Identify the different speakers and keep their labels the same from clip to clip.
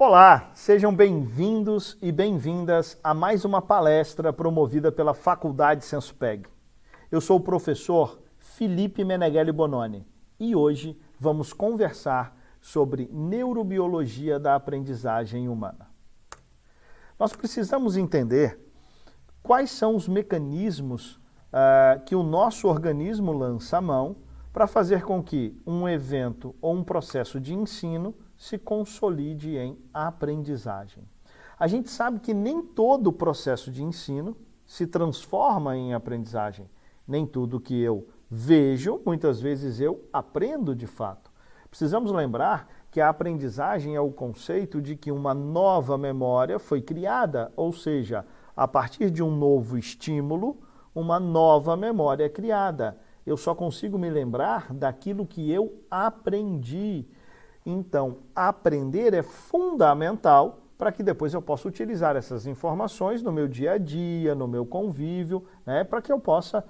Speaker 1: Olá, sejam bem-vindos e bem-vindas a mais uma palestra promovida pela Faculdade Sensupeg. Eu sou o professor Felipe Meneghelli Bononi e hoje vamos conversar sobre neurobiologia da aprendizagem humana. Nós precisamos entender quais são os mecanismos que o nosso organismo lança a mão para fazer com que um evento ou um processo de ensino se consolide em aprendizagem. A gente sabe que nem todo o processo de ensino se transforma em aprendizagem. Nem tudo que eu vejo, muitas vezes eu aprendo de fato. Precisamos lembrar que a aprendizagem é o conceito de que uma nova memória foi criada, ou seja, a partir de um novo estímulo, uma nova memória é criada. Eu só consigo me lembrar daquilo que eu aprendi. Então, aprender é fundamental para que depois eu possa utilizar essas informações no meu dia a dia, no meu convívio, para que eu possa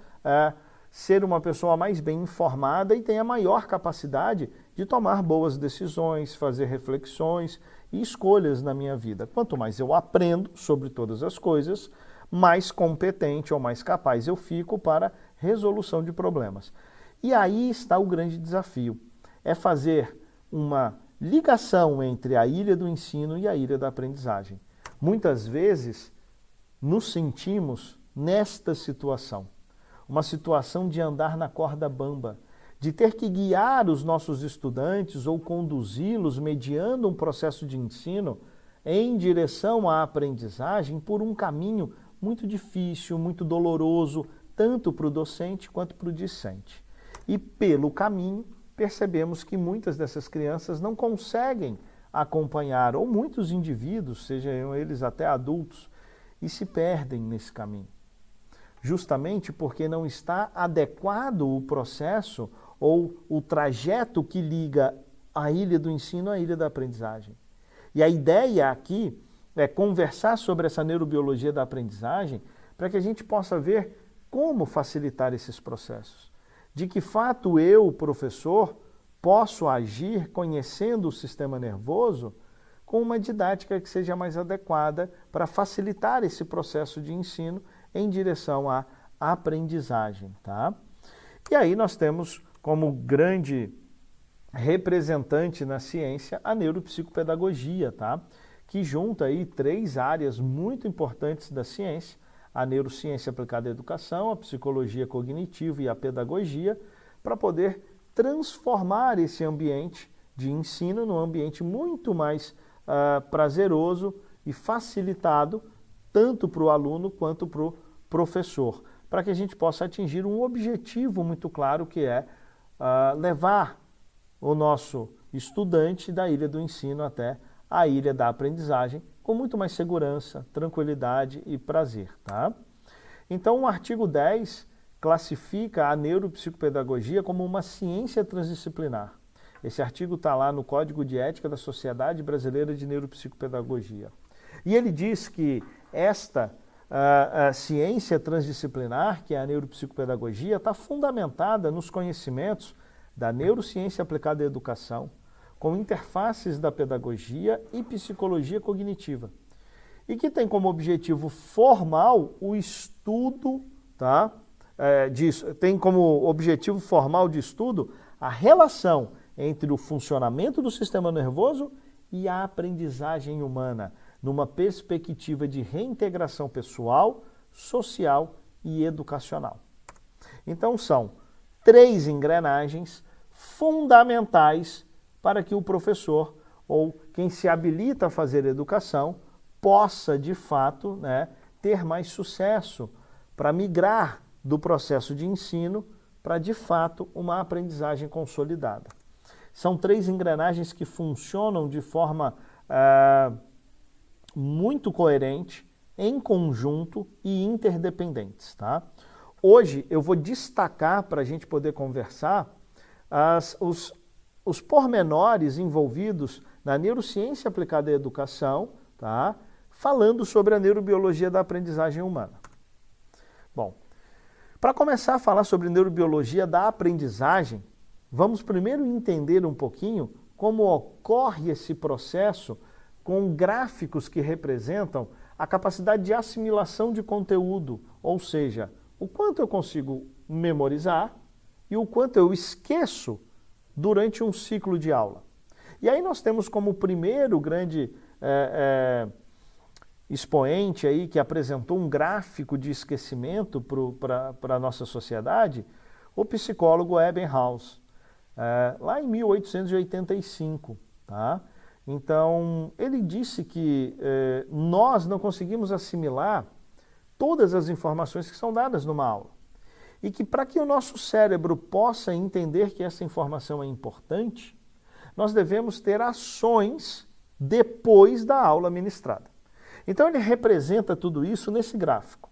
Speaker 1: ser uma pessoa mais bem informada e tenha maior capacidade de tomar boas decisões, fazer reflexões e escolhas na minha vida. Quanto mais eu aprendo sobre todas as coisas, mais competente ou mais capaz eu fico para resolução de problemas. E aí está o grande desafio, é fazer uma ligação entre a ilha do ensino e a ilha da aprendizagem. Muitas vezes nos sentimos nesta situação, uma situação de andar na corda bamba, de ter que guiar os nossos estudantes ou conduzi-los mediando um processo de ensino em direção à aprendizagem por um caminho muito difícil, muito doloroso, tanto para o docente quanto para o discente. E pelo caminho, percebemos que muitas dessas crianças não conseguem acompanhar, ou muitos indivíduos, sejam eles até adultos, e se perdem nesse caminho. Justamente porque não está adequado o processo ou o trajeto que liga a ilha do ensino à ilha da aprendizagem. E a ideia aqui é conversar sobre essa neurobiologia da aprendizagem para que a gente possa ver como facilitar esses processos. De que fato eu, professor, posso agir conhecendo o sistema nervoso com uma didática que seja mais adequada para facilitar esse processo de ensino em direção à aprendizagem, tá? E aí nós temos como grande representante na ciência a neuropsicopedagogia, tá? Que junta aí três áreas muito importantes da ciência: a neurociência aplicada à educação, a psicologia cognitiva e a pedagogia, para poder transformar esse ambiente de ensino num ambiente muito mais prazeroso e facilitado, tanto para o aluno quanto para o professor, para que a gente possa atingir um objetivo muito claro, que é levar o nosso estudante da ilha do ensino até a ilha da aprendizagem, com muito mais segurança, tranquilidade e prazer, tá? Então, o artigo 10 classifica a neuropsicopedagogia como uma ciência transdisciplinar. Esse artigo está lá no Código de Ética da Sociedade Brasileira de Neuropsicopedagogia. E ele diz que esta ciência transdisciplinar, que é a neuropsicopedagogia, está fundamentada nos conhecimentos da neurociência aplicada à educação, com interfaces da pedagogia e psicologia cognitiva, e que tem como objetivo formal o estudo, tá? Tem como objetivo formal de estudo a relação entre o funcionamento do sistema nervoso e a aprendizagem humana, numa perspectiva de reintegração pessoal, social e educacional. Então são três engrenagens fundamentais para que o professor ou quem se habilita a fazer educação possa, de fato, ter mais sucesso para migrar do processo de ensino para, de fato, uma aprendizagem consolidada. São três engrenagens que funcionam de forma muito coerente, em conjunto e interdependentes, tá? Hoje eu vou destacar, para a gente poder conversar, os pormenores envolvidos na neurociência aplicada à educação, tá? Falando sobre a neurobiologia da aprendizagem humana. Bom, para começar a falar sobre neurobiologia da aprendizagem, vamos primeiro entender um pouquinho como ocorre esse processo com gráficos que representam a capacidade de assimilação de conteúdo, ou seja, o quanto eu consigo memorizar e o quanto eu esqueço durante um ciclo de aula. E aí nós temos como primeiro grande expoente aí que apresentou um gráfico de esquecimento para a nossa sociedade, o psicólogo Ebbinghaus, lá em 1885, tá? Então, ele disse que nós não conseguimos assimilar todas as informações que são dadas numa aula. E que para que o nosso cérebro possa entender que essa informação é importante, nós devemos ter ações depois da aula ministrada. Então, ele representa tudo isso nesse gráfico,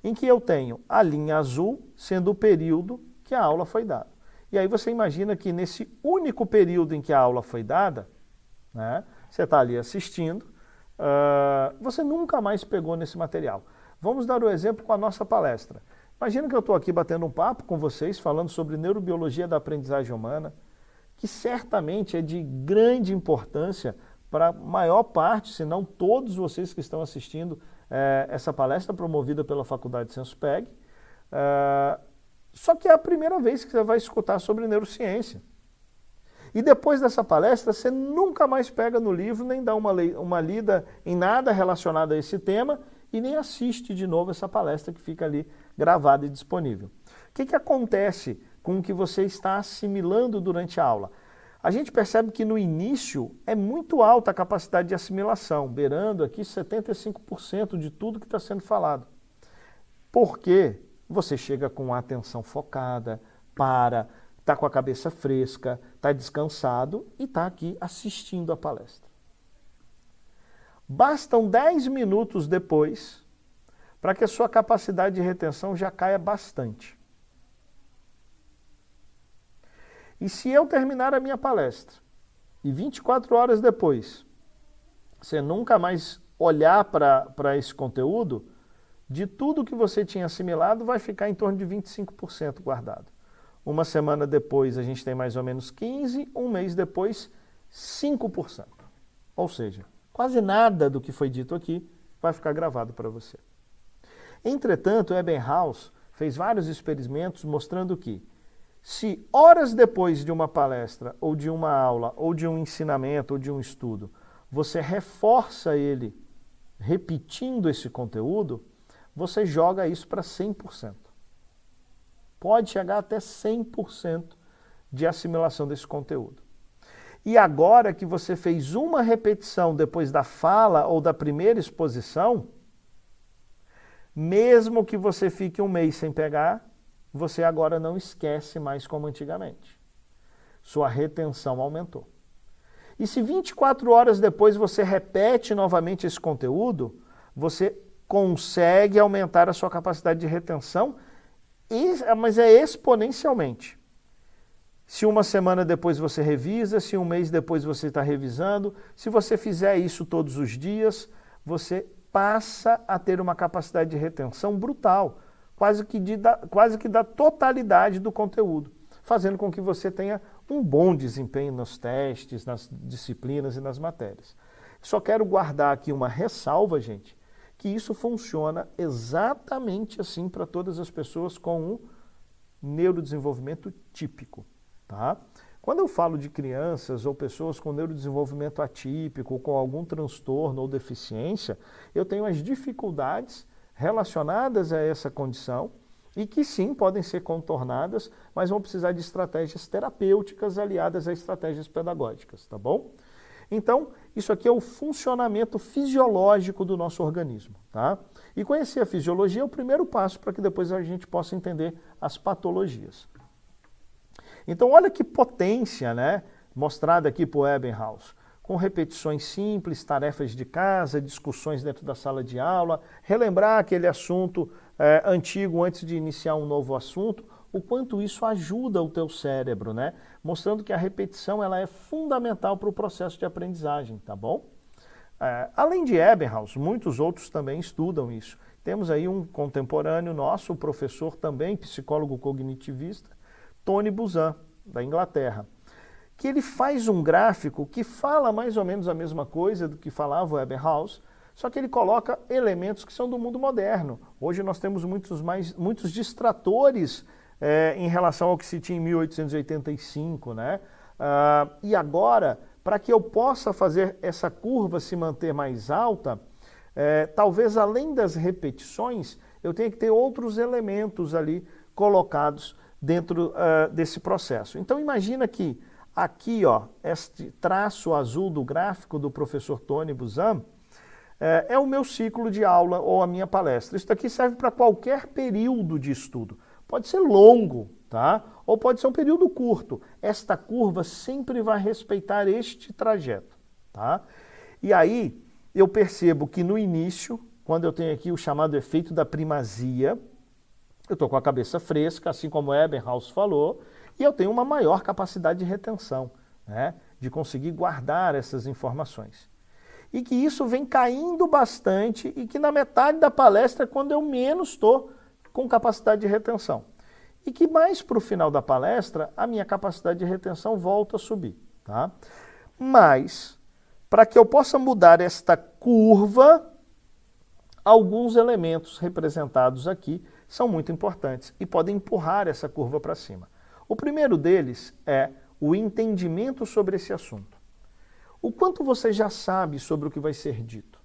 Speaker 1: em que eu tenho a linha azul sendo o período que a aula foi dada. E aí você imagina que nesse único período em que a aula foi dada, né, você está ali assistindo, você nunca mais pegou nesse material. Vamos dar o exemplo com a nossa palestra. Imagina que eu estou aqui batendo um papo com vocês, falando sobre neurobiologia da aprendizagem humana, que certamente é de grande importância para a maior parte, se não todos vocês que estão assistindo essa palestra promovida pela Faculdade SensoPeg. Só que é a primeira vez que você vai escutar sobre neurociência. E depois dessa palestra, você nunca mais pega no livro, nem dá uma lida em nada relacionado a esse tema e nem assiste de novo essa palestra que fica ali gravada e disponível. O que acontece com o que você está assimilando durante a aula? A gente percebe que no início é muito alta a capacidade de assimilação, beirando aqui 75% de tudo que está sendo falado. Por quê? Você chega com a atenção focada, está com a cabeça fresca, está descansado e está aqui assistindo a palestra. Bastam 10 minutos depois para que a sua capacidade de retenção já caia bastante. E se eu terminar a minha palestra e 24 horas depois você nunca mais olhar para esse conteúdo, de tudo que você tinha assimilado vai ficar em torno de 25% guardado. Uma semana depois a gente tem mais ou menos 15%, um mês depois 5%. Ou seja, quase nada do que foi dito aqui vai ficar gravado para você. Entretanto, Ebbinghaus fez vários experimentos mostrando que se horas depois de uma palestra, ou de uma aula, ou de um ensinamento, ou de um estudo, você reforça ele repetindo esse conteúdo, você joga isso para 100%. Pode chegar até 100% de assimilação desse conteúdo. E agora que você fez uma repetição depois da fala ou da primeira exposição, mesmo que você fique um mês sem pegar, você agora não esquece mais como antigamente. Sua retenção aumentou. E se 24 horas depois você repete novamente esse conteúdo, você consegue aumentar a sua capacidade de retenção, mas é exponencialmente. Se uma semana depois você revisa, se um mês depois você está revisando, se você fizer isso todos os dias, você passa a ter uma capacidade de retenção brutal, quase que da totalidade do conteúdo, fazendo com que você tenha um bom desempenho nos testes, nas disciplinas e nas matérias. Só quero guardar aqui uma ressalva, gente, que isso funciona exatamente assim para todas as pessoas com um neurodesenvolvimento típico. Tá? Quando eu falo de crianças ou pessoas com neurodesenvolvimento atípico, com algum transtorno ou deficiência, eu tenho as dificuldades relacionadas a essa condição e que sim, podem ser contornadas, mas vão precisar de estratégias terapêuticas aliadas a estratégias pedagógicas, tá bom? Então, isso aqui é o funcionamento fisiológico do nosso organismo, tá? E conhecer a fisiologia é o primeiro passo para que depois a gente possa entender as patologias. Então, olha que potência, né, mostrada aqui por Ebbinghaus, com repetições simples, tarefas de casa, discussões dentro da sala de aula, relembrar aquele assunto antigo antes de iniciar um novo assunto, o quanto isso ajuda o teu cérebro, né? Mostrando que a repetição ela é fundamental para o processo de aprendizagem, tá bom? Além de Ebbinghaus, muitos outros também estudam isso. Temos aí um contemporâneo nosso, o professor também, psicólogo cognitivista, Tony Buzan, da Inglaterra, que ele faz um gráfico que fala mais ou menos a mesma coisa do que falava o Ebbinghaus, só que ele coloca elementos que são do mundo moderno. Hoje nós temos muitos distratores em relação ao que se tinha em 1885, né? E agora, para que eu possa fazer essa curva se manter mais alta, talvez além das repetições, eu tenha que ter outros elementos ali colocados dentro desse processo. Então imagina que aqui, ó, este traço azul do gráfico do professor Tony Buzan é o meu ciclo de aula ou a minha palestra. Isso daqui serve para qualquer período de estudo. Pode ser longo, tá? Ou pode ser um período curto. Esta curva sempre vai respeitar este trajeto, tá? E aí eu percebo que no início, quando eu tenho aqui o chamado efeito da primazia, eu estou com a cabeça fresca, assim como Ebbinghaus falou, e eu tenho uma maior capacidade de retenção, né? De conseguir guardar essas informações. E que isso vem caindo bastante e que na metade da palestra é quando eu menos estou com capacidade de retenção. E que mais para o final da palestra, a minha capacidade de retenção volta a subir, tá? Mas, para que eu possa mudar esta curva, alguns elementos representados aqui são muito importantes e podem empurrar essa curva para cima. O primeiro deles é o entendimento sobre esse assunto. O quanto você já sabe sobre o que vai ser dito?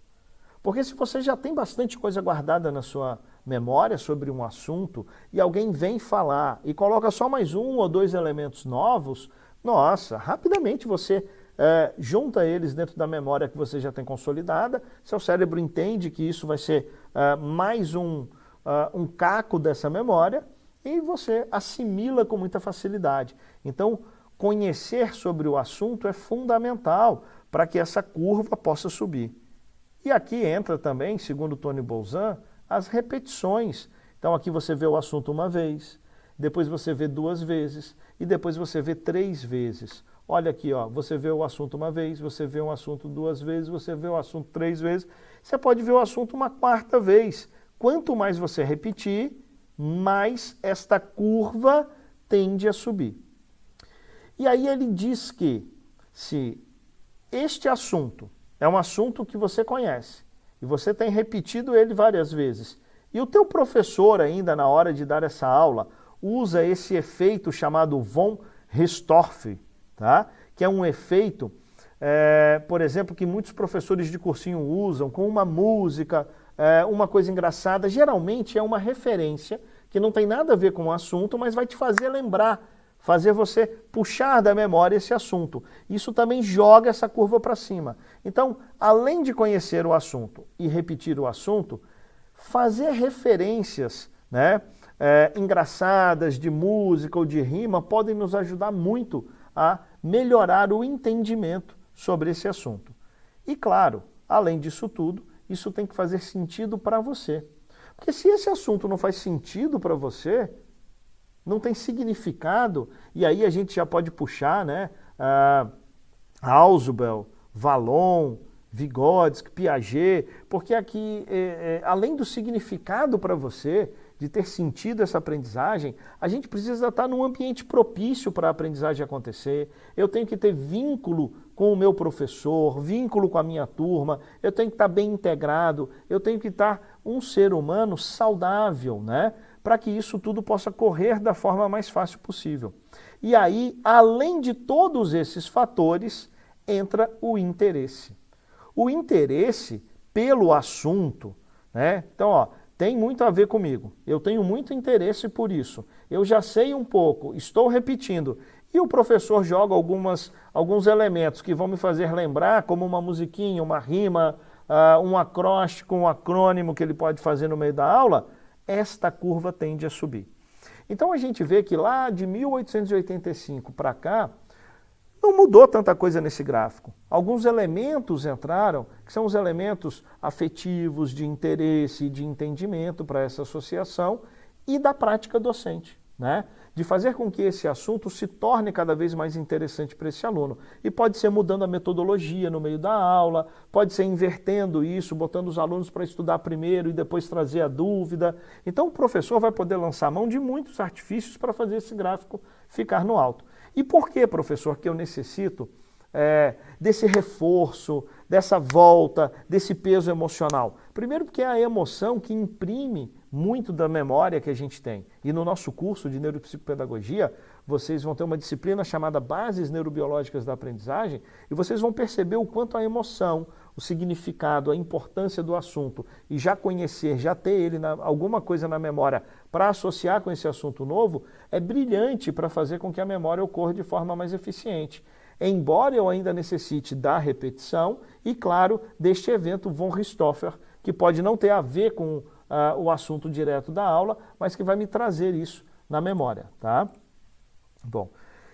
Speaker 1: Porque se você já tem bastante coisa guardada na sua memória sobre um assunto e alguém vem falar e coloca só mais um ou dois elementos novos, nossa, rapidamente você junta eles dentro da memória que você já tem consolidada, seu cérebro entende que isso vai ser mais um caco dessa memória e você assimila com muita facilidade. Então, conhecer sobre o assunto é fundamental para que essa curva possa subir. E aqui entra também, segundo Tony Buzan, as repetições. Então aqui você vê o assunto uma vez, depois você vê duas vezes e depois você vê três vezes. Olha aqui, ó, você vê o assunto uma vez, você vê um assunto duas vezes, você vê o assunto três vezes, você pode ver o assunto uma quarta vez. Quanto mais você repetir, mais esta curva tende a subir. E aí ele diz que se este assunto é um assunto que você conhece e você tem repetido ele várias vezes, e o teu professor ainda na hora de dar essa aula usa esse efeito chamado von Restorff, tá? Que é um efeito, por exemplo, que muitos professores de cursinho usam com uma música, uma coisa engraçada, geralmente é uma referência que não tem nada a ver com o assunto, mas vai te fazer lembrar, fazer você puxar da memória esse assunto. Isso também joga essa curva para cima. Então, além de conhecer o assunto e repetir o assunto, fazer referências, né, engraçadas de música ou de rima podem nos ajudar muito a melhorar o entendimento sobre esse assunto. E claro, além disso tudo, isso tem que fazer sentido para você. Porque se esse assunto não faz sentido para você, não tem significado, e aí a gente já pode puxar, né, Ausubel, Vallon, Vygotsky, Piaget, porque aqui, além do significado para você, de ter sentido essa aprendizagem, a gente precisa estar num ambiente propício para a aprendizagem acontecer. Eu tenho que ter vínculo com o meu professor, vínculo com a minha turma, eu tenho que estar bem integrado, eu tenho que estar um ser humano saudável, né? Para que isso tudo possa correr da forma mais fácil possível. E aí, além de todos esses fatores, entra o interesse. O interesse pelo assunto, né? Então, ó, tem muito a ver comigo. Eu tenho muito interesse por isso. Eu já sei um pouco, estou repetindo. E o professor joga alguns elementos que vão me fazer lembrar, como uma musiquinha, uma rima, um acróstico, um acrônimo que ele pode fazer no meio da aula. Esta curva tende a subir. Então a gente vê que lá de 1885 para cá, não mudou tanta coisa nesse gráfico. Alguns elementos entraram, que são os elementos afetivos, de interesse e de entendimento para essa associação e da prática docente, né? De fazer com que esse assunto se torne cada vez mais interessante para esse aluno. E pode ser mudando a metodologia no meio da aula, pode ser invertendo isso, botando os alunos para estudar primeiro e depois trazer a dúvida. Então o professor vai poder lançar mão de muitos artifícios para fazer esse gráfico ficar no alto. E por que, professor, que eu necessito desse reforço, dessa volta, desse peso emocional? Primeiro porque é a emoção que imprime muito da memória que a gente tem. E no nosso curso de Neuropsicopedagogia, vocês vão ter uma disciplina chamada Bases Neurobiológicas da Aprendizagem e vocês vão perceber o quanto a emoção, o significado, a importância do assunto e já conhecer, já ter ele alguma coisa na memória para associar com esse assunto novo, é brilhante para fazer com que a memória ocorra de forma mais eficiente. Embora eu ainda necessite da repetição e, claro, deste evento von Richthofen, que pode não ter a ver com o assunto direto da aula, mas que vai me trazer isso na memória, tá? Bom,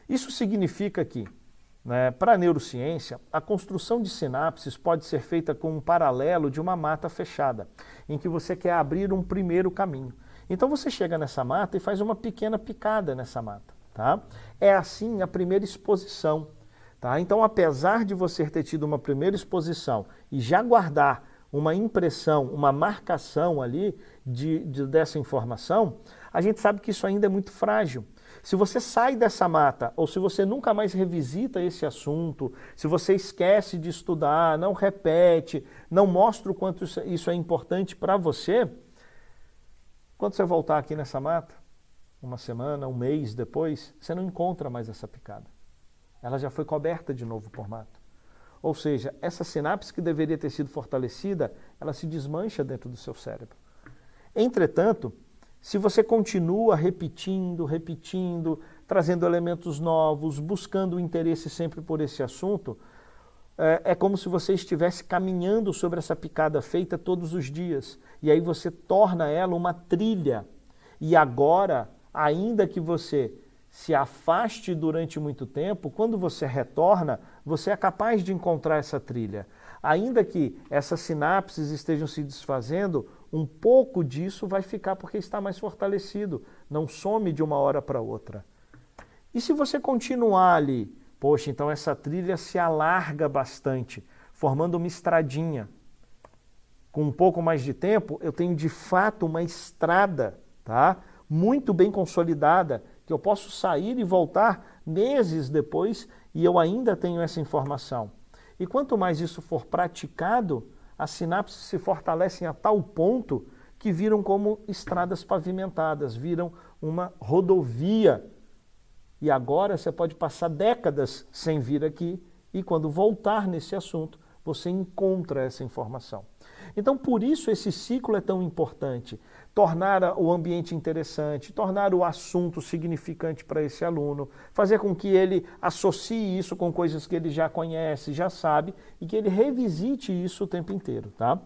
Speaker 1: isso significa que, para a neurociência, a construção de sinapses pode ser feita com um paralelo de uma mata fechada, em que você quer abrir um primeiro caminho. Então você chega nessa mata e faz uma pequena picada nessa mata, tá? É assim a primeira exposição, tá? Então, apesar de você ter tido uma primeira exposição e já guardar uma impressão, uma marcação ali dessa informação, a gente sabe que isso ainda é muito frágil. Se você sai dessa mata, ou se você nunca mais revisita esse assunto, se você esquece de estudar, não repete, não mostra o quanto isso é importante para você, quando você voltar aqui nessa mata, uma semana, um mês depois, você não encontra mais essa picada. Ela já foi coberta de novo por mato. Ou seja, essa sinapse que deveria ter sido fortalecida, ela se desmancha dentro do seu cérebro. Entretanto, se você continua repetindo, trazendo elementos novos, buscando o interesse sempre por esse assunto, é como se você estivesse caminhando sobre essa picada feita todos os dias. E aí você torna ela uma trilha. E agora, ainda que você se afaste durante muito tempo, quando você retorna, você é capaz de encontrar essa trilha. Ainda que essas sinapses estejam se desfazendo, um pouco disso vai ficar porque está mais fortalecido, não some de uma hora para outra. E se você continuar ali, poxa, então essa trilha se alarga bastante, formando uma estradinha. Com um pouco mais de tempo, eu tenho de fato uma estrada, tá? Muito bem consolidada, que eu posso sair e voltar meses depois e eu ainda tenho essa informação. E quanto mais isso for praticado, as sinapses se fortalecem a tal ponto que viram como estradas pavimentadas, viram uma rodovia. E agora você pode passar décadas sem vir aqui e quando voltar nesse assunto, você encontra essa informação. Então, por isso esse ciclo é tão importante. Tornar o ambiente interessante, tornar o assunto significante para esse aluno, fazer com que ele associe isso com coisas que ele já conhece, já sabe, e que ele revisite isso o tempo inteiro, tá?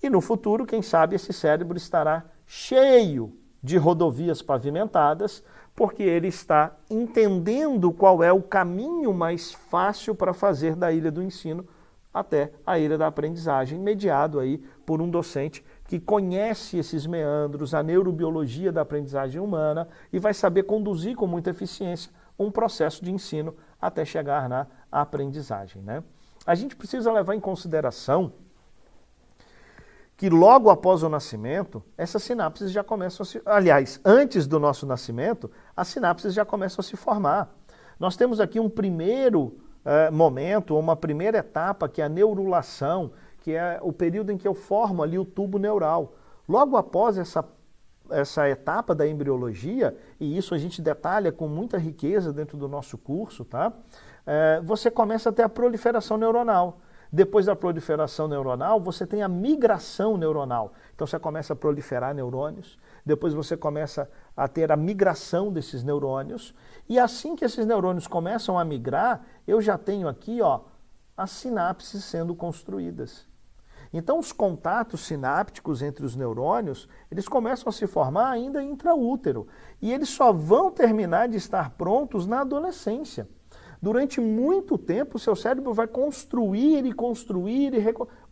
Speaker 1: E no futuro, quem sabe, esse cérebro estará cheio de rodovias pavimentadas, porque ele está entendendo qual é o caminho mais fácil para fazer da ilha do ensino até a ilha da aprendizagem, mediado aí por um docente que conhece esses meandros, a neurobiologia da aprendizagem humana e vai saber conduzir com muita eficiência um processo de ensino até chegar na aprendizagem, né? A gente precisa levar em consideração que logo após o nascimento, essas sinapses já começam a se... Aliás, antes do nosso nascimento, as sinapses já começam a se formar. Nós temos aqui um primeiro momento, uma primeira etapa, que é a neurulação, que é o período em que eu formo ali o tubo neural. Logo após essa etapa da embriologia, e isso a gente detalha com muita riqueza dentro do nosso curso, tá? Você começa a ter a proliferação neuronal. Depois da proliferação neuronal, você tem a migração neuronal. Então você começa a proliferar neurônios, depois você começa a ter a migração desses neurônios, e assim que esses neurônios começam a migrar, eu já tenho aqui, ó, as sinapses sendo construídas. Então os contatos sinápticos entre os neurônios, eles começam a se formar ainda intraútero, e eles só vão terminar de estar prontos na adolescência. Durante muito tempo, o seu cérebro vai construir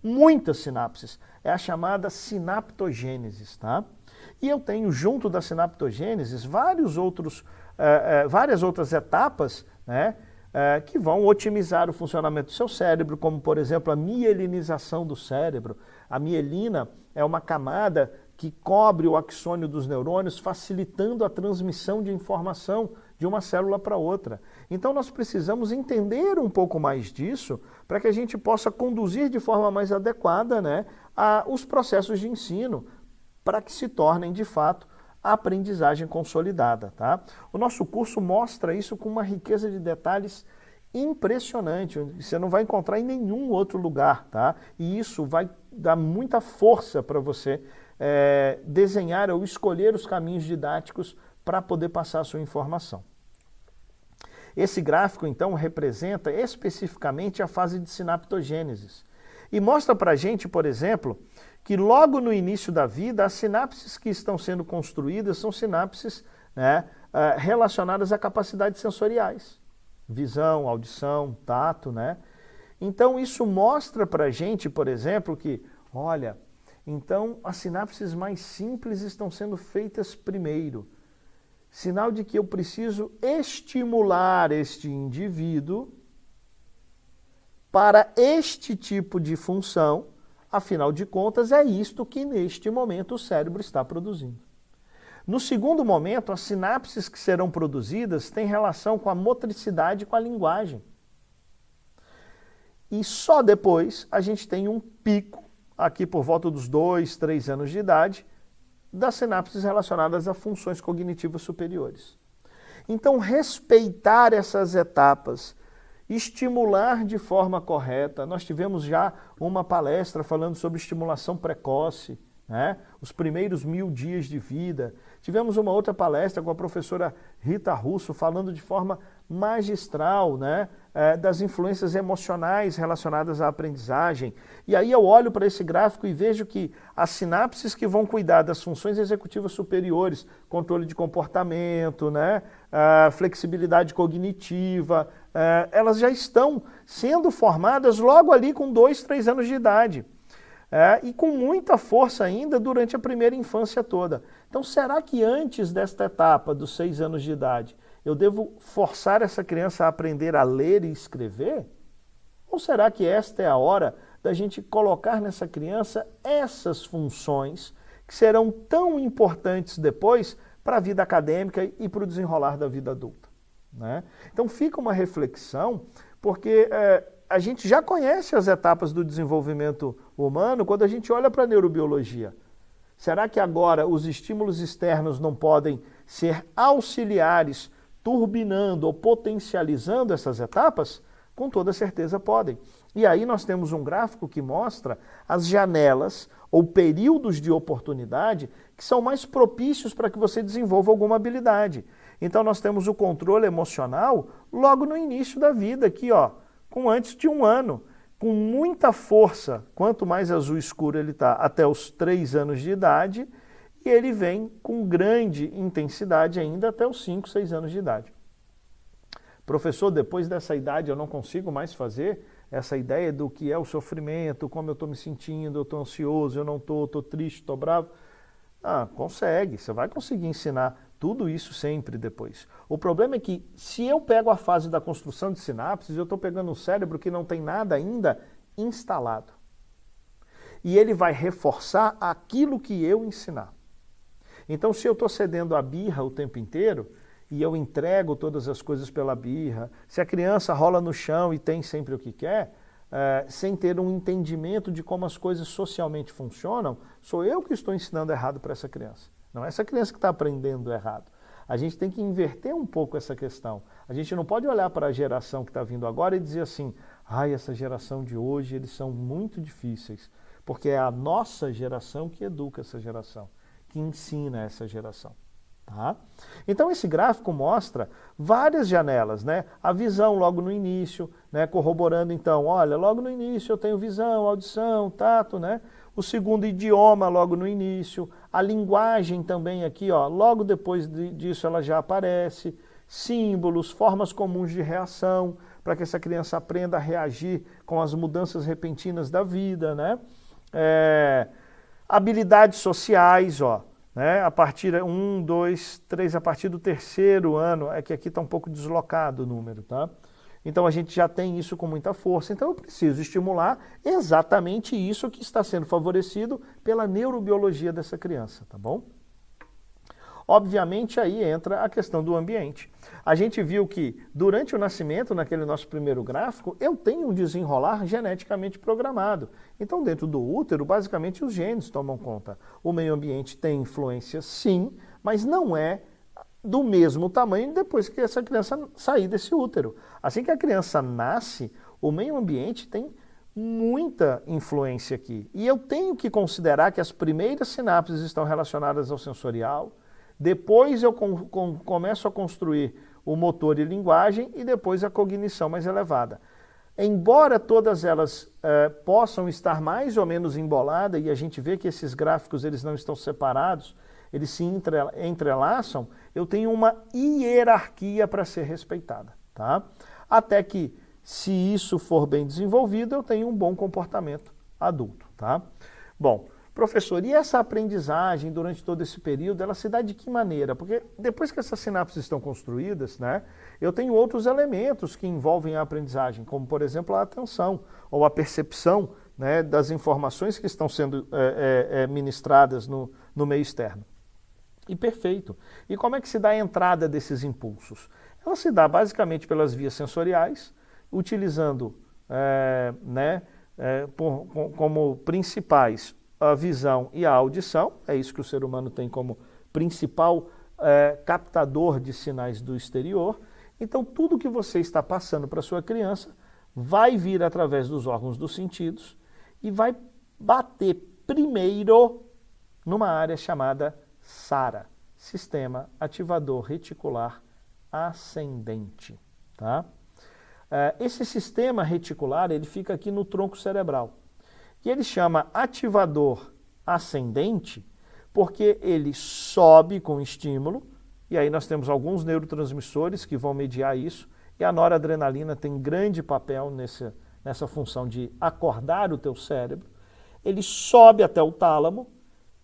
Speaker 1: muitas sinapses. É a chamada sinaptogênese, tá? E eu tenho, junto da sinaptogênese, várias outras etapas, né, que vão otimizar o funcionamento do seu cérebro, como, por exemplo, a mielinização do cérebro. A mielina é uma camada que cobre o axônio dos neurônios, facilitando a transmissão de informação de uma célula para outra. Então nós precisamos entender um pouco mais disso para que a gente possa conduzir de forma mais adequada, né, os processos de ensino, para que se tornem de fato a aprendizagem consolidada. Tá? O nosso curso mostra isso com uma riqueza de detalhes impressionante, você não vai encontrar em nenhum outro lugar, tá? E isso vai dar muita força para você desenhar ou escolher os caminhos didáticos para poder passar a sua informação. Esse gráfico, então, representa especificamente a fase de sinaptogênese e mostra para a gente, por exemplo, que logo no início da vida, as sinapses que estão sendo construídas são sinapses, né, relacionadas a capacidades sensoriais. Visão, audição, tato, né? Então isso mostra para a gente, por exemplo, que, olha, então as sinapses mais simples estão sendo feitas primeiro. Sinal de que eu preciso estimular este indivíduo para este tipo de função, afinal de contas é isto que neste momento o cérebro está produzindo. No segundo momento, as sinapses que serão produzidas têm relação com a motricidade e com a linguagem. E só depois a gente tem um pico, aqui por volta dos 2, 3 anos de idade, das sinapses relacionadas a funções cognitivas superiores. Então, respeitar essas etapas, estimular de forma correta. Nós tivemos já uma palestra falando sobre estimulação precoce, né? Os primeiros 1000 dias de vida. Tivemos uma outra palestra com a professora Rita Russo falando de forma magistral, né, das influências emocionais relacionadas à aprendizagem. E aí eu olho para esse gráfico e vejo que as sinapses que vão cuidar das funções executivas superiores, controle de comportamento, né, flexibilidade cognitiva, elas já estão sendo formadas logo ali com 2, 3 anos de idade. E com muita força ainda durante a primeira infância toda. Então, será que antes desta etapa dos 6 anos de idade, eu devo forçar essa criança a aprender a ler e escrever? Ou será que esta é a hora da gente colocar nessa criança essas funções que serão tão importantes depois para a vida acadêmica e para o desenrolar da vida adulta, né? Então, fica uma reflexão, porque a gente já conhece as etapas do desenvolvimento humano quando a gente olha para a neurobiologia. Será que agora os estímulos externos não podem ser auxiliares, turbinando ou potencializando essas etapas? Com toda certeza podem. E aí nós temos um gráfico que mostra as janelas ou períodos de oportunidade que são mais propícios para que você desenvolva alguma habilidade. Então nós temos o controle emocional logo no início da vida, aqui, ó, com antes de 1 ano, com muita força, quanto mais azul escuro ele está, até os 3 anos de idade, e ele vem com grande intensidade ainda até os 5, 6 anos de idade. Professor, depois dessa idade eu não consigo mais fazer essa ideia do que é o sofrimento, como eu estou me sentindo, eu estou ansioso, eu não estou triste, estou bravo. Consegue, você vai conseguir ensinar tudo isso sempre depois. O problema é que se eu pego a fase da construção de sinapses, eu estou pegando um cérebro que não tem nada ainda instalado. E ele vai reforçar aquilo que eu ensinar. Então, se eu estou cedendo a birra o tempo inteiro, e eu entrego todas as coisas pela birra, se a criança rola no chão e tem sempre o que quer, sem ter um entendimento de como as coisas socialmente funcionam, sou eu que estou ensinando errado para essa criança. Não é essa criança que está aprendendo errado. A gente tem que inverter um pouco essa questão. A gente não pode olhar para a geração que está vindo agora e dizer assim, essa geração de hoje, eles são muito difíceis. Porque é a nossa geração que educa essa geração, que ensina essa geração. Tá? Então esse gráfico mostra várias janelas, né? A visão logo no início, né? Corroborando então, olha, logo no início eu tenho visão, audição, tato, né? O segundo idioma logo no início, a linguagem também aqui, ó, logo depois disso ela já aparece, símbolos, formas comuns de reação, para que essa criança aprenda a reagir com as mudanças repentinas da vida, né? Habilidades sociais, ó, né? A partir 1, 2, 3, a partir do 3º ano, é que aqui está um pouco deslocado o número, tá? Então a gente já tem isso com muita força, então eu preciso estimular exatamente isso que está sendo favorecido pela neurobiologia dessa criança, tá bom? Obviamente aí entra a questão do ambiente. A gente viu que durante o nascimento, naquele nosso primeiro gráfico, eu tenho um desenrolar geneticamente programado. Então dentro do útero, basicamente os genes tomam conta. O meio ambiente tem influência sim, mas não é do mesmo tamanho depois que essa criança sair desse útero. Assim que a criança nasce, o meio ambiente tem muita influência aqui. E eu tenho que considerar que as primeiras sinapses estão relacionadas ao sensorial, depois eu começo a construir o motor e linguagem e depois a cognição mais elevada. Embora todas elas possam estar mais ou menos emboladas, e a gente vê que esses gráficos eles não estão separados, eles se entrelaçam, eu tenho uma hierarquia para ser respeitada, tá? Até que, se isso for bem desenvolvido, eu tenho um bom comportamento adulto, tá? Bom, professor, e essa aprendizagem durante todo esse período, ela se dá de que maneira? Porque depois que essas sinapses estão construídas, né, eu tenho outros elementos que envolvem a aprendizagem, como, por exemplo, a atenção ou a percepção, né, das informações que estão sendo ministradas no meio externo. E perfeito. E como é que se dá a entrada desses impulsos? Ela se dá basicamente pelas vias sensoriais, utilizando como principais a visão e a audição. É isso que o ser humano tem como principal captador de sinais do exterior. Então, tudo que você está passando para sua criança vai vir através dos órgãos dos sentidos e vai bater primeiro numa área chamada SARA, Sistema Ativador Reticular Ascendente. Tá? Esse sistema reticular ele fica aqui no tronco cerebral. E ele chama ativador ascendente porque ele sobe com estímulo, e aí nós temos alguns neurotransmissores que vão mediar isso, e a noradrenalina tem grande papel nessa função de acordar o teu cérebro. Ele sobe até o tálamo,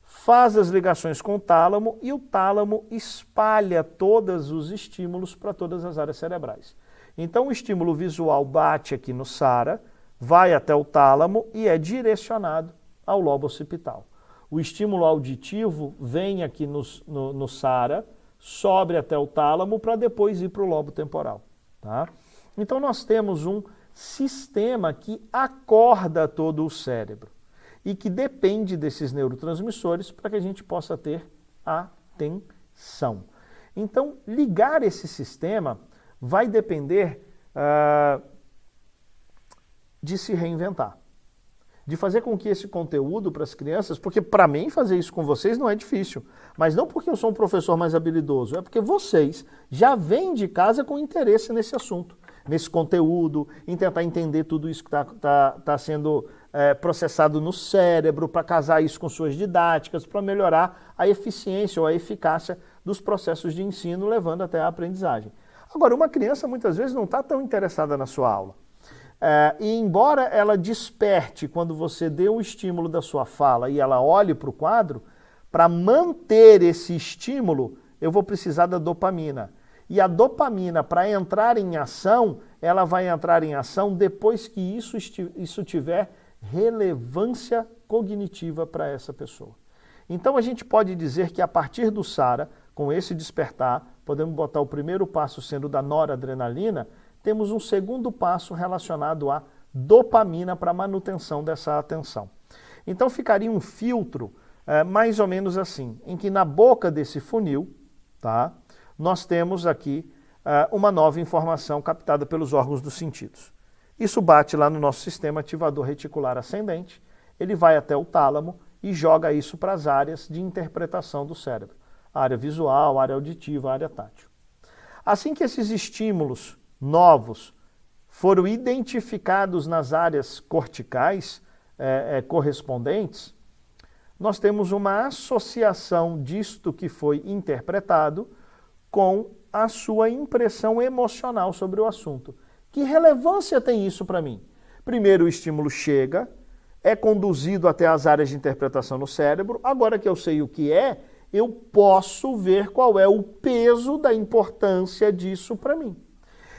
Speaker 1: faz as ligações com o tálamo e o tálamo espalha todos os estímulos para todas as áreas cerebrais. Então o estímulo visual bate aqui no SARA, vai até o tálamo e é direcionado ao lobo occipital. O estímulo auditivo vem aqui no SARA, sobe até o tálamo para depois ir para o lobo temporal. Tá? Então nós temos um sistema que acorda todo o cérebro e que depende desses neurotransmissores para que a gente possa ter atenção. Então, ligar esse sistema vai depender de se reinventar, de fazer com que esse conteúdo para as crianças, porque para mim fazer isso com vocês não é difícil, mas não porque eu sou um professor mais habilidoso, é porque vocês já vêm de casa com interesse nesse assunto, nesse conteúdo, em tentar entender tudo isso que está sendo processado no cérebro, para casar isso com suas didáticas, para melhorar a eficiência ou a eficácia dos processos de ensino, levando até a aprendizagem. Agora, uma criança muitas vezes não está tão interessada na sua aula. E embora ela desperte quando você dê um estímulo da sua fala e ela olhe para o quadro, para manter esse estímulo, eu vou precisar da dopamina. E a dopamina, para entrar em ação, ela vai entrar em ação depois que isso tiver relevância cognitiva para essa pessoa. Então a gente pode dizer que a partir do SARA, com esse despertar, podemos botar o primeiro passo sendo da noradrenalina, temos um segundo passo relacionado à dopamina para a manutenção dessa atenção. Então ficaria um filtro mais ou menos assim, em que na boca desse funil, tá, nós temos aqui uma nova informação captada pelos órgãos dos sentidos. Isso bate lá no nosso sistema ativador reticular ascendente, ele vai até o tálamo e joga isso para as áreas de interpretação do cérebro. A área visual, a área auditiva, a área tátil. Assim que esses estímulos novos foram identificados nas áreas corticais correspondentes, nós temos uma associação disto que foi interpretado com a sua impressão emocional sobre o assunto. Que relevância tem isso para mim? Primeiro o estímulo chega, é conduzido até as áreas de interpretação no cérebro, agora que eu sei o que é, eu posso ver qual é o peso da importância disso para mim.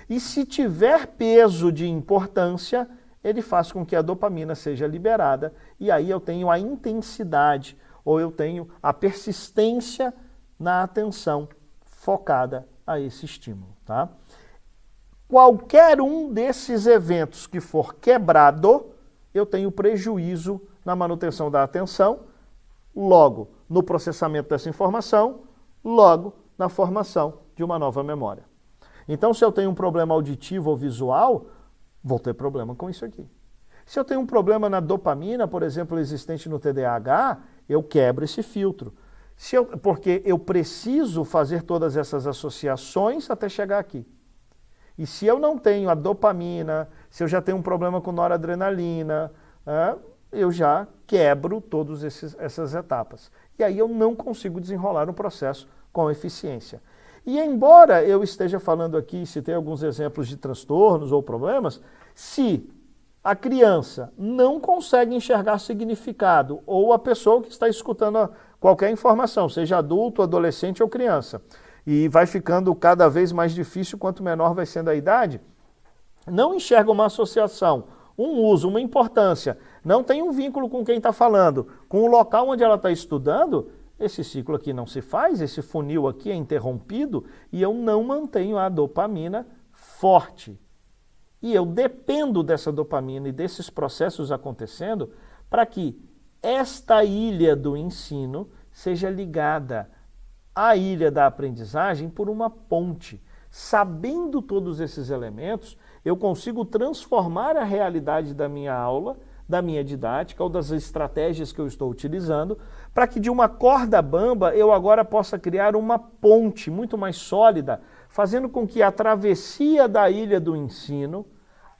Speaker 1: E se tiver peso de importância, ele faz com que a dopamina seja liberada e aí eu tenho a intensidade ou eu tenho a persistência na atenção focada a esse estímulo, tá? Qualquer um desses eventos que for quebrado, eu tenho prejuízo na manutenção da atenção, logo no processamento dessa informação, logo na formação de uma nova memória. Então, se eu tenho um problema auditivo ou visual, vou ter problema com isso aqui. Se eu tenho um problema na dopamina, por exemplo, existente no TDAH, eu quebro esse filtro. Porque eu preciso fazer todas essas associações até chegar aqui. E se eu não tenho a dopamina, se eu já tenho um problema com noradrenalina, eu já quebro todas essas etapas. E aí eu não consigo desenrolar um processo com eficiência. E embora eu esteja falando aqui, citei alguns exemplos de transtornos ou problemas, se a criança não consegue enxergar significado, ou a pessoa que está escutando qualquer informação, seja adulto, adolescente ou criança, e vai ficando cada vez mais difícil quanto menor vai sendo a idade, não enxerga uma associação, um uso, uma importância, não tem um vínculo com quem está falando, com o local onde ela está estudando, esse ciclo aqui não se faz, esse funil aqui é interrompido e eu não mantenho a dopamina forte. E eu dependo dessa dopamina e desses processos acontecendo para que esta ilha do ensino seja ligada à ilha da aprendizagem por uma ponte. Sabendo todos esses elementos, eu consigo transformar a realidade da minha aula, da minha didática ou das estratégias que eu estou utilizando, para que de uma corda bamba eu agora possa criar uma ponte muito mais sólida, fazendo com que a travessia da ilha do ensino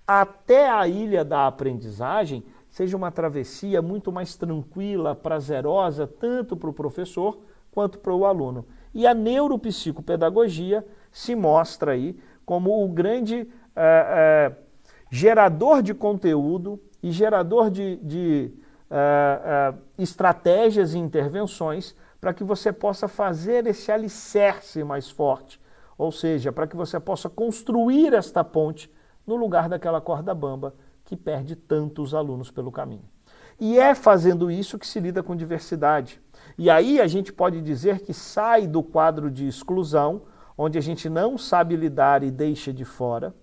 Speaker 1: até a ilha da aprendizagem seja uma travessia muito mais tranquila, prazerosa, tanto para o professor quanto para o aluno. E a neuropsicopedagogia se mostra aí como o grande gerador de conteúdo e gerador de estratégias e intervenções para que você possa fazer esse alicerce mais forte, ou seja, para que você possa construir esta ponte no lugar daquela corda bamba que perde tantos alunos pelo caminho. E é fazendo isso que se lida com diversidade. E aí a gente pode dizer que sai do quadro de exclusão, onde a gente não sabe lidar e deixa de fora,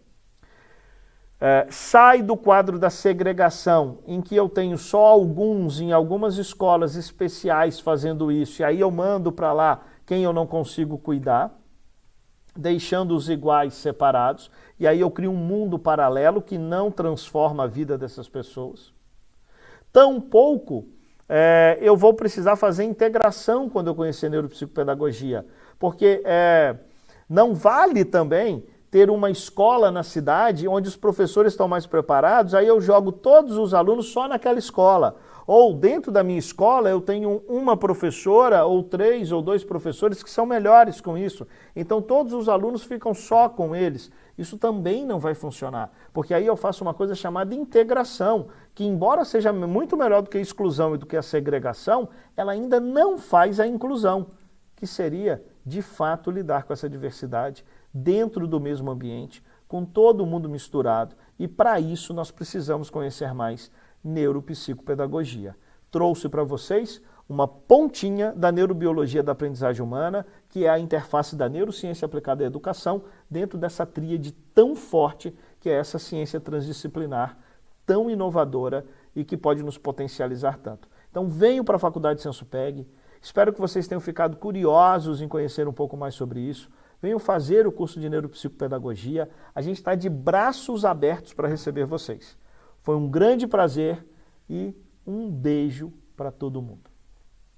Speaker 1: sai do quadro da segregação, em que eu tenho só alguns em algumas escolas especiais fazendo isso, e aí eu mando para lá quem eu não consigo cuidar, deixando os iguais separados, e aí eu crio um mundo paralelo que não transforma a vida dessas pessoas. Tampouco eu vou precisar fazer integração quando eu conhecer neuropsicopedagogia, porque não vale também ter uma escola na cidade onde os professores estão mais preparados, aí eu jogo todos os alunos só naquela escola. Ou dentro da minha escola eu tenho uma professora, ou 3 ou 2 professores que são melhores com isso. Então todos os alunos ficam só com eles. Isso também não vai funcionar, porque aí eu faço uma coisa chamada integração, que embora seja muito melhor do que a exclusão e do que a segregação, ela ainda não faz a inclusão, que seria, de fato, lidar com essa diversidade dentro do mesmo ambiente, com todo mundo misturado, e para isso nós precisamos conhecer mais neuropsicopedagogia. Trouxe para vocês uma pontinha da neurobiologia da aprendizagem humana, que é a interface da neurociência aplicada à educação, dentro dessa tríade tão forte que é essa ciência transdisciplinar, tão inovadora e que pode nos potencializar tanto. Então venham para a Faculdade SensoPeg, espero que vocês tenham ficado curiosos em conhecer um pouco mais sobre isso, venham fazer o curso de neuropsicopedagogia, a gente está de braços abertos para receber vocês. Foi um grande prazer e um beijo para todo mundo.